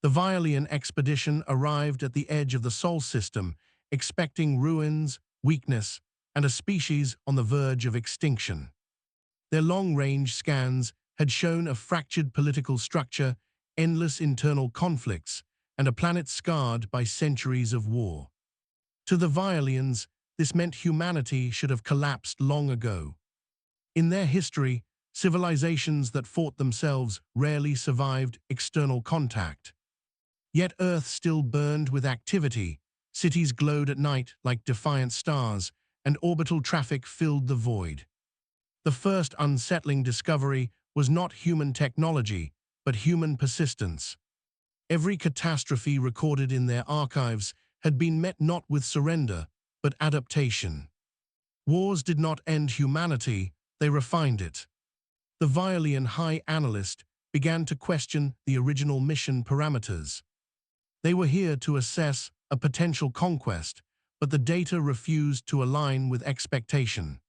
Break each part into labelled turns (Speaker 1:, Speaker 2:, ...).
Speaker 1: The Violian expedition arrived at the edge of the Sol system, expecting ruins, weakness, and a species on the verge of extinction. Their long-range scans had shown a fractured political structure, endless internal conflicts, and a planet scarred by centuries of war. To the Violians, this meant humanity should have collapsed long ago. In their history, civilizations that fought themselves rarely survived external contact. Yet Earth still burned with activity, cities glowed at night like defiant stars, and orbital traffic filled the void. The first unsettling discovery was not human technology, but human persistence. Every catastrophe recorded in their archives had been met not with surrender, but adaptation. Wars did not end humanity, they refined it. The Violian High Analyst began to question the original mission parameters. They were here to assess a potential conquest, but the data refused to align with expectation.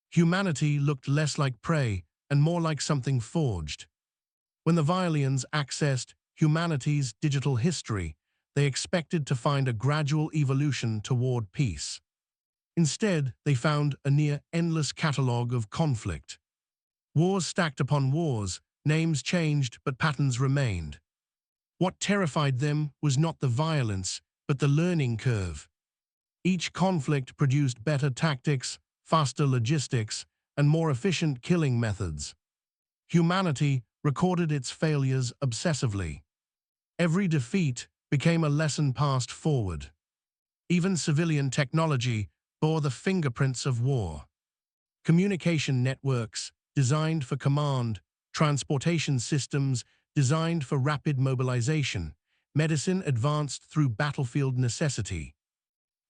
Speaker 1: Humanity looked less like prey and more like something forged. When the Violians accessed humanity's digital history, they expected to find a gradual evolution toward peace. Instead, they found a near-endless catalogue of conflict. Wars stacked upon wars, names changed but patterns remained. What terrified them was not the violence, but the learning curve. Each conflict produced better tactics, faster logistics, and more efficient killing methods. Humanity recorded its failures obsessively. Every defeat became a lesson passed forward. Even civilian technology bore the fingerprints of war. Communication networks designed for command, transportation systems designed for rapid mobilization, medicine advanced through battlefield necessity.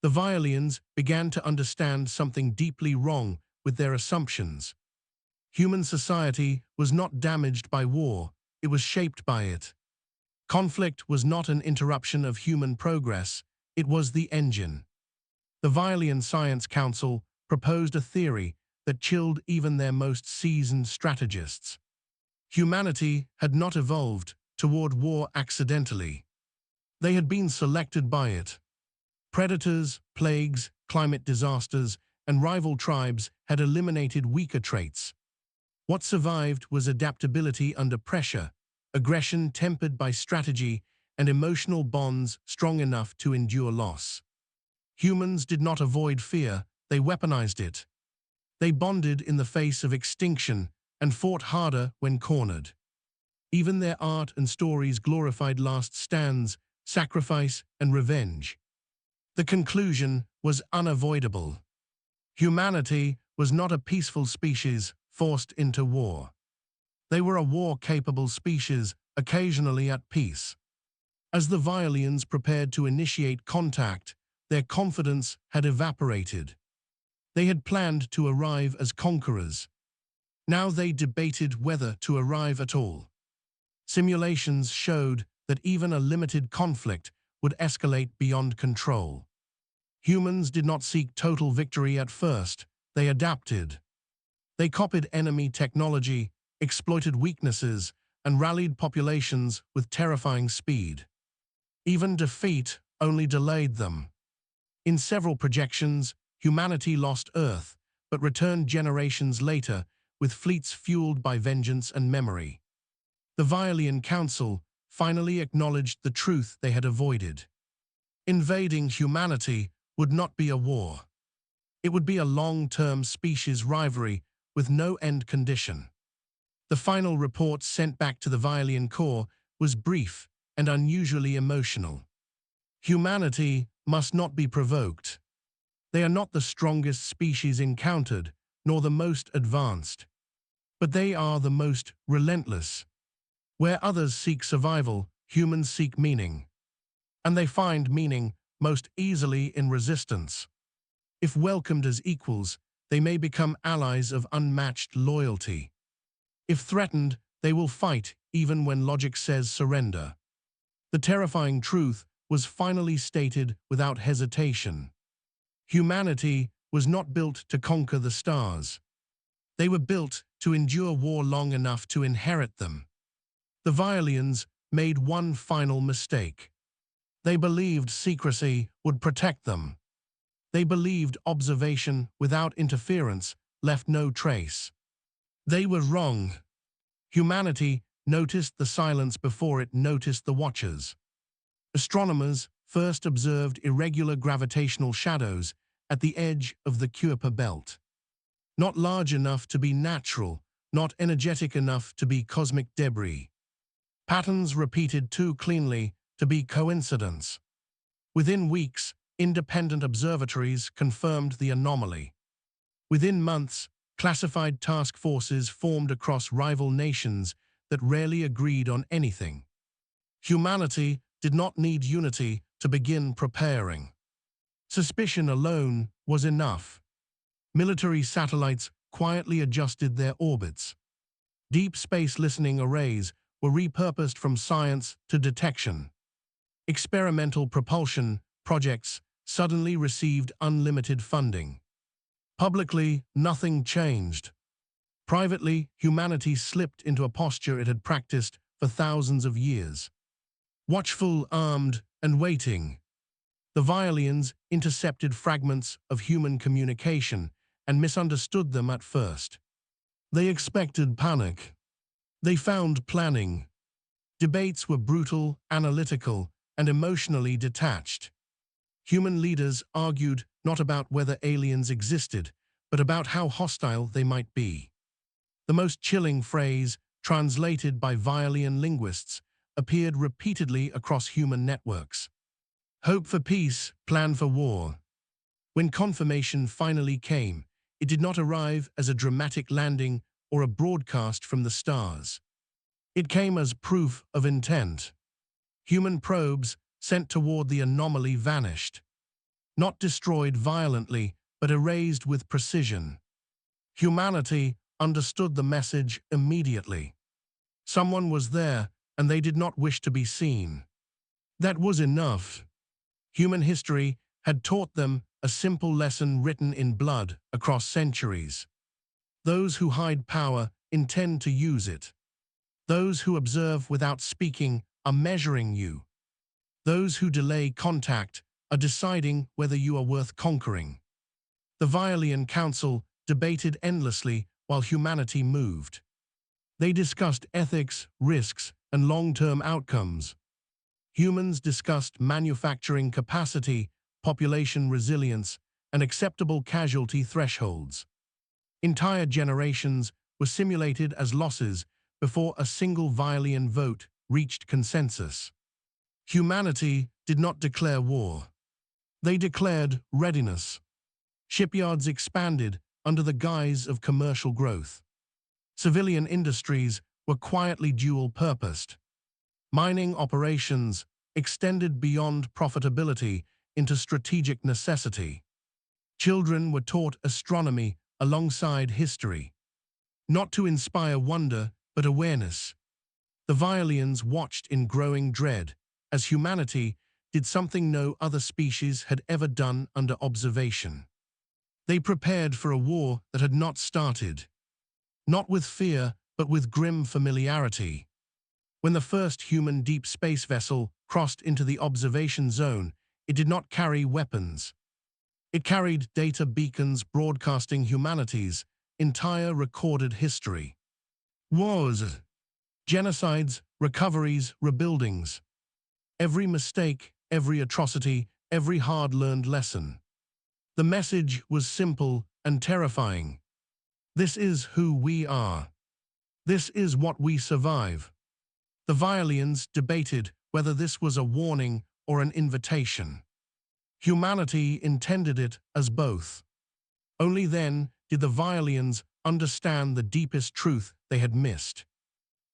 Speaker 1: The Violians began to understand something deeply wrong with their assumptions. Human society was not damaged by war, it was shaped by it. Conflict was not an interruption of human progress, it was the engine. The Violian Science Council proposed a theory that chilled even their most seasoned strategists. Humanity had not evolved toward war accidentally. They had been selected by it. Predators, plagues, climate disasters, and rival tribes had eliminated weaker traits. What survived was adaptability under pressure, aggression tempered by strategy, and emotional bonds strong enough to endure loss. Humans did not avoid fear, they weaponized it. They bonded in the face of extinction and fought harder when cornered. Even their art and stories glorified last stands, sacrifice, and revenge. The conclusion was unavoidable. Humanity was not a peaceful species forced into war. They were a war-capable species, occasionally at peace. As the Violians prepared to initiate contact, their confidence had evaporated. They had planned to arrive as conquerors. Now they debated whether to arrive at all. Simulations showed that even a limited conflict would escalate beyond control. Humans did not seek total victory at first, they adapted. They copied enemy technology, exploited weaknesses, and rallied populations with terrifying speed. Even defeat only delayed them. In several projections, humanity lost Earth, but returned generations later with fleets fueled by vengeance and memory. The Violian Council finally acknowledged the truth they had avoided. Invading humanity would not be a war. It would be a long-term species rivalry with no end condition. The final report sent back to the Violian core was brief and unusually emotional. Humanity must not be provoked. They are not the strongest species encountered, nor the most advanced. But they are the most relentless. Where others seek survival, humans seek meaning. And they find meaning most easily in resistance. If welcomed as equals, they may become allies of unmatched loyalty. If threatened, they will fight even when logic says surrender. The terrifying truth was finally stated without hesitation. Humanity was not built to conquer the stars. They were built to endure war long enough to inherit them. The Violians made one final mistake. They believed secrecy would protect them. They believed observation without interference left no trace. They were wrong. Humanity noticed the silence before it noticed the watchers. Astronomers first observed irregular gravitational shadows at the edge of the Kuiper belt. Not large enough to be natural, not energetic enough to be cosmic debris. Patterns repeated too cleanly to be coincidence. Within weeks, independent observatories confirmed the anomaly. Within months, classified task forces formed across rival nations that rarely agreed on anything. Humanity did not need unity to begin preparing. Suspicion alone was enough. Military satellites quietly adjusted their orbits. Deep space listening arrays were repurposed from science to detection. Experimental propulsion projects suddenly received unlimited funding. Publicly, nothing changed. Privately, humanity slipped into a posture it had practiced for thousands of years. Watchful, armed, and waiting. The Violians intercepted fragments of human communication and misunderstood them at first. They expected panic. They found planning. Debates were brutal, analytical, and emotionally detached. Human leaders argued not about whether aliens existed, but about how hostile they might be. The most chilling phrase, translated by Violian linguists, appeared repeatedly across human networks. Hope for peace, plan for war. When confirmation finally came, it did not arrive as a dramatic landing or a broadcast from the stars. It came as proof of intent. Human probes sent toward the anomaly vanished. Not destroyed violently, but erased with precision. Humanity understood the message immediately. Someone was there, and they did not wish to be seen. That was enough. Human history had taught them a simple lesson written in blood across centuries. Those who hide power intend to use it. Those who observe without speaking are measuring you. Those who delay contact are deciding whether you are worth conquering. The Violian Council debated endlessly while humanity moved. They discussed ethics, risks, and long-term outcomes. Humans discussed manufacturing capacity, population resilience, and acceptable casualty thresholds. Entire generations were simulated as losses before a single Violian vote reached consensus. Humanity did not declare war. They declared readiness. Shipyards expanded under the guise of commercial growth. Civilian industries were quietly dual-purposed. Mining operations extended beyond profitability into strategic necessity. Children were taught astronomy alongside history. Not to inspire wonder, but awareness. The Violians watched in growing dread as humanity did something no other species had ever done under observation. They prepared for a war that had not started. Not with fear, but with grim familiarity. When the first human deep space vessel crossed into the observation zone, it did not carry weapons. It carried data beacons broadcasting humanity's entire recorded history. Wars, genocides, recoveries, rebuildings. Every mistake, every atrocity, every hard-learned lesson. The message was simple and terrifying. This is who we are. This is what we survive. The Violians debated whether this was a warning or an invitation. Humanity intended it as both. Only then did the Violians understand the deepest truth they had missed.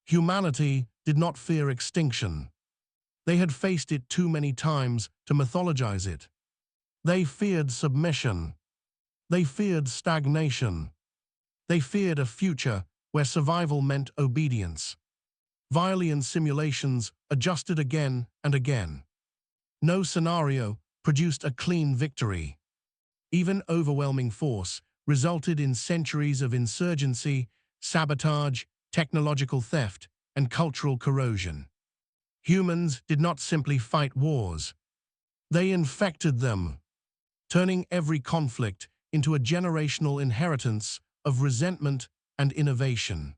Speaker 1: Humanity did not fear extinction. They had faced it too many times to mythologize it. They feared submission. They feared stagnation. They feared a future where survival meant obedience. Violian simulations adjusted again and again. No scenario produced a clean victory. Even overwhelming force resulted in centuries of insurgency, sabotage, technological theft, and cultural corrosion. Humans did not simply fight wars. They infected them, turning every conflict into a generational inheritance of resentment and innovation.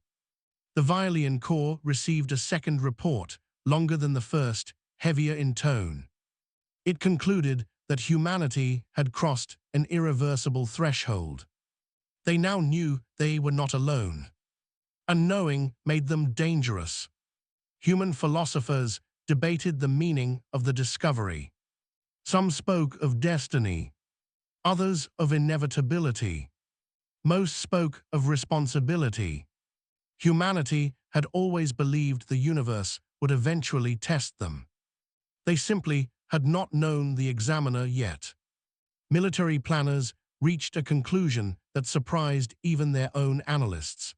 Speaker 1: The Violian Corps received a second report, longer than the first, heavier in tone. It concluded that humanity had crossed an irreversible threshold. They now knew they were not alone. And knowing made them dangerous. Human philosophers debated the meaning of the discovery. Some spoke of destiny, others of inevitability. Most spoke of responsibility. Humanity had always believed the universe would eventually test them. They simply had not known the examiner yet. Military planners reached a conclusion that surprised even their own analysts.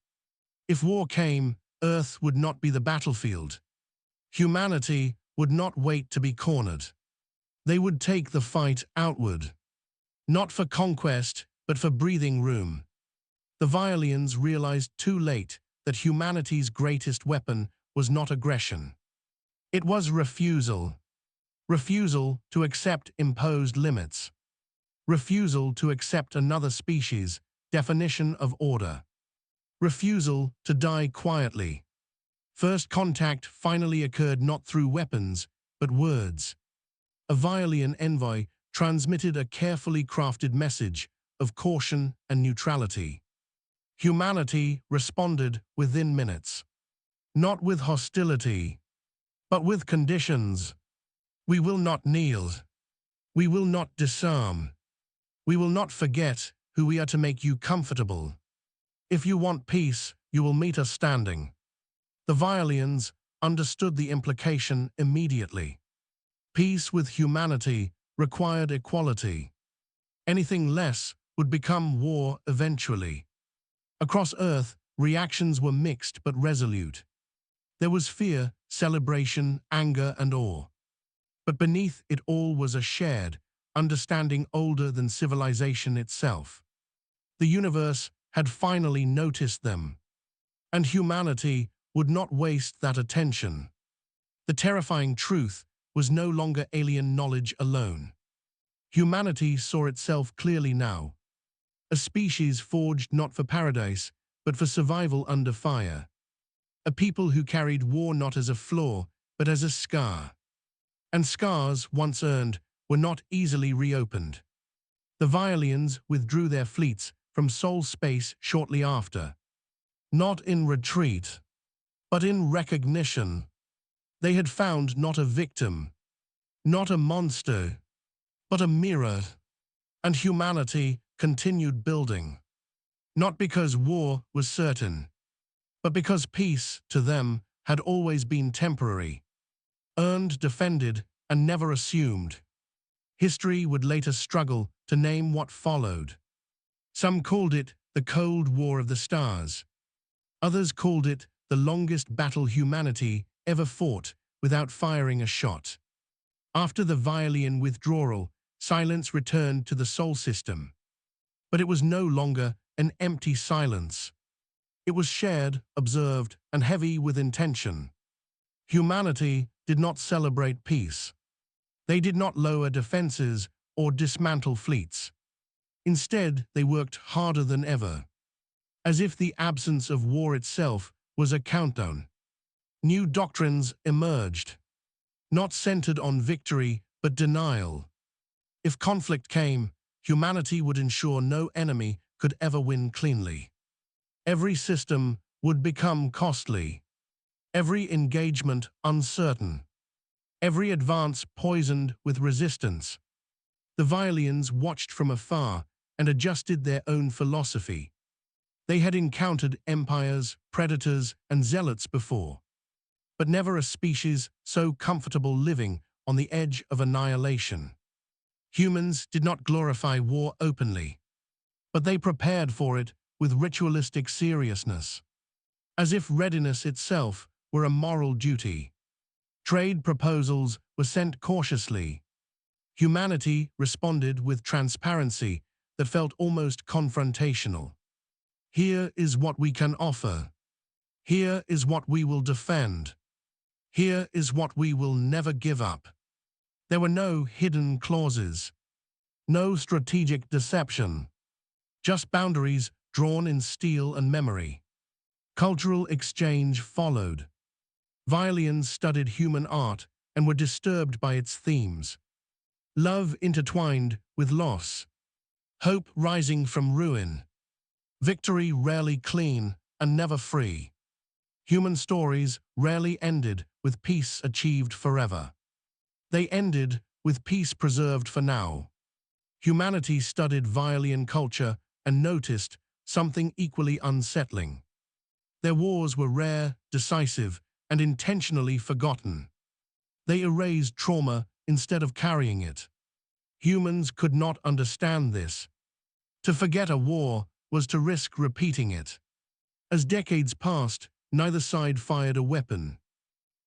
Speaker 1: If war came, Earth would not be the battlefield. Humanity would not wait to be cornered. They would take the fight outward. Not for conquest, but for breathing room. The Violians realized too late that humanity's greatest weapon was not aggression. It was refusal. Refusal to accept imposed limits. Refusal to accept another species' definition of order. Refusal to die quietly. First contact finally occurred not through weapons, but words. A Violian envoy transmitted a carefully crafted message of caution and neutrality. Humanity responded within minutes. Not with hostility, but with conditions. We will not kneel. We will not disarm. We will not forget who we are to make you comfortable. If you want peace, you will meet us standing. The Violians understood the implication immediately. Peace with humanity required equality. Anything less would become war eventually. Across Earth, reactions were mixed but resolute. There was fear, celebration, anger, and awe. But beneath it all was a shared understanding older than civilization itself. The universe had finally noticed them, and humanity would not waste that attention. The terrifying truth was no longer alien knowledge alone. Humanity saw itself clearly now. A species forged not for paradise, but for survival under fire. A people who carried war not as a flaw, but as a scar. And scars, once earned, were not easily reopened. The Violians withdrew their fleets from Sol space shortly after. Not in retreat, but in recognition. They had found not a victim, not a monster, but a mirror. And humanity continued building. Not because war was certain, but because peace, to them, had always been temporary. Earned, defended, and never assumed. History would later struggle to name what followed. Some called it the Cold War of the Stars. Others called it the longest battle humanity ever fought without firing a shot. After the Violian withdrawal, silence returned to the Sol system. But it was no longer an empty silence. It was shared, observed, and heavy with intention. Humanity did not celebrate peace. They did not lower defenses or dismantle fleets. Instead, they worked harder than ever, as if the absence of war itself was a countdown. New doctrines emerged, not centered on victory but denial. If conflict came, humanity would ensure no enemy could ever win cleanly. Every system would become costly, every engagement uncertain, every advance poisoned with resistance. The Violians watched from afar and adjusted their own philosophy. They had encountered empires, predators, and zealots before, but never a species so comfortable living on the edge of annihilation. Humans did not glorify war openly, but they prepared for it with ritualistic seriousness, as if readiness itself were a moral duty. Trade proposals were sent cautiously. Humanity responded with transparency that felt almost confrontational. Here is what we can offer. Here is what we will defend. Here is what we will never give up. There were no hidden clauses, no strategic deception, just boundaries drawn in steel and memory. Cultural exchange followed. Violians studied human art and were disturbed by its themes. Love intertwined with loss, hope rising from ruin, victory rarely clean and never free. Human stories rarely ended with peace achieved forever. They ended with peace preserved for now. Humanity studied Violian culture and noticed something equally unsettling. Their wars were rare, decisive, and intentionally forgotten. They erased trauma instead of carrying it. Humans could not understand this. To forget a war was to risk repeating it. As decades passed, neither side fired a weapon.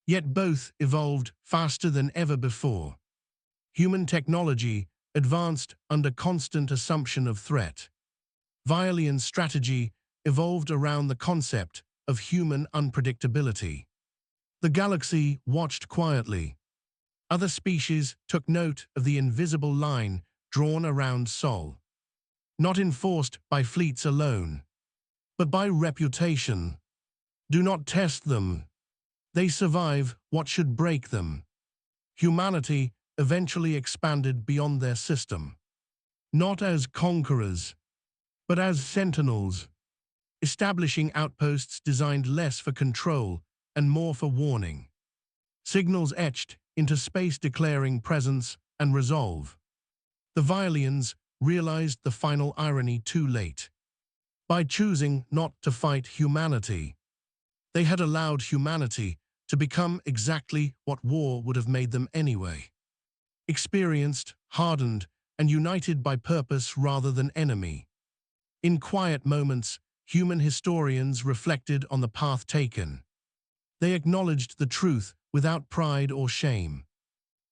Speaker 1: Yet both evolved faster than ever before. Human technology advanced under constant assumption of threat. Violian strategy evolved around the concept of human unpredictability. The galaxy watched quietly. Other species took note of the invisible line drawn around Sol. Not enforced by fleets alone, but by reputation. Do not test them. They survive what should break them. Humanity eventually expanded beyond their system, not as conquerors, but as sentinels, establishing outposts designed less for control and more for warning. Signals etched into space declaring presence and resolve. The Violians realized the final irony too late. By choosing not to fight humanity, they had allowed humanity to become exactly what war would have made them anyway. Experienced, hardened, and united by purpose rather than enemy. In quiet moments, human historians reflected on the path taken. They acknowledged the truth without pride or shame.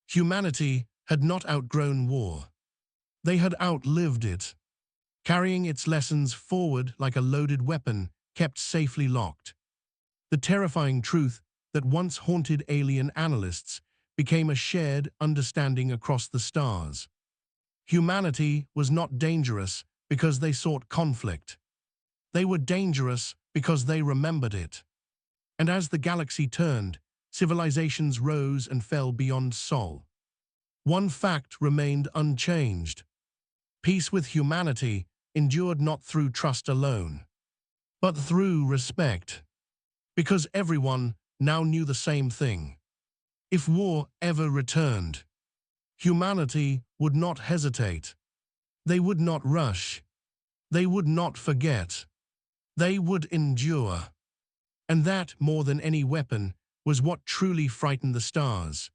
Speaker 1: Humanity had not outgrown war. They had outlived it, carrying its lessons forward like a loaded weapon kept safely locked. The terrifying truth that once haunted alien analysts became a shared understanding across the stars. Humanity was not dangerous because they sought conflict. They were dangerous because they remembered it. And as the galaxy turned, civilizations rose and fell beyond Sol. One fact remained unchanged. Peace with humanity endured not through trust alone, but through respect. Because everyone now knew the same thing. If war ever returned, humanity would not hesitate. They would not rush. They would not forget. They would endure. And that, more than any weapon, was what truly frightened the stars.